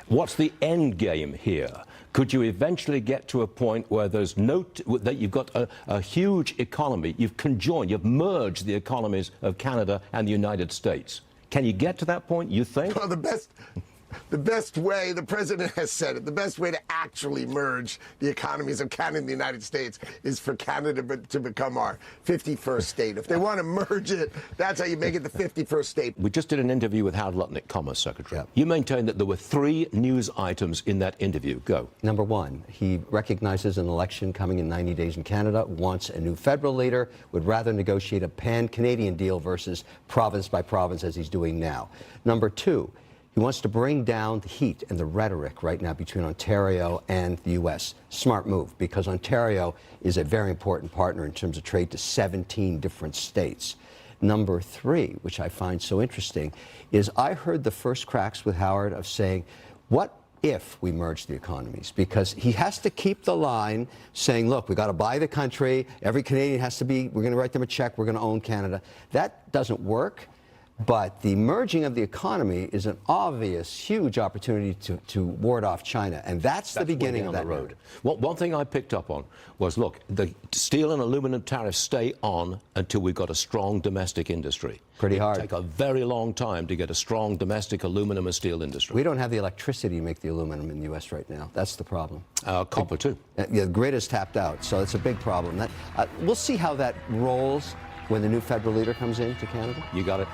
What's the end game here? Could you eventually get to a point where there's that you've got a huge economy, you've conjoined, you've merged the economies of Canada and the United States? Can you get to that point, you think? Well, the best way, the president has said it, the best way to actually merge the economies of Canada and the United States is for Canada to become our 51st state. If they want to merge it, that's how you make it the 51st state. We just did an interview with Howard Lutnick, Commerce Secretary. You maintained that there were 3 news items in that interview. Go. Number 1, he recognizes an election coming in 90 days in Canada, wants a new federal leader, would rather negotiate a pan-Canadian deal versus province by province as he's doing now. Number 2, he wants to bring down the heat and the rhetoric right now between Ontario and the U.S. Smart move, because Ontario is a very important partner in terms of trade to 17 different states. Number 3, which I find so interesting, is I heard the first cracks with Howard of saying, what if we merge the economies? Because he has to keep the line saying, look, we got to buy the country, every Canadian has to be, we're going to write them a check, we're going to own Canada. That doesn't work. But the merging of the economy is an obvious, huge opportunity to ward off China, and that's the beginning of that road. Well, one thing I picked up on was, look, the steel and aluminum tariffs stay on until we've got a strong domestic industry. Pretty hard. It'll take a very long time to get a strong domestic aluminum and steel industry. We don't have the electricity to make the aluminum in the U.S. right now. That's the problem. Copper, too. The grid is tapped out, so it's a big problem. We'll see how that rolls when the new federal leader comes into Canada. You got it.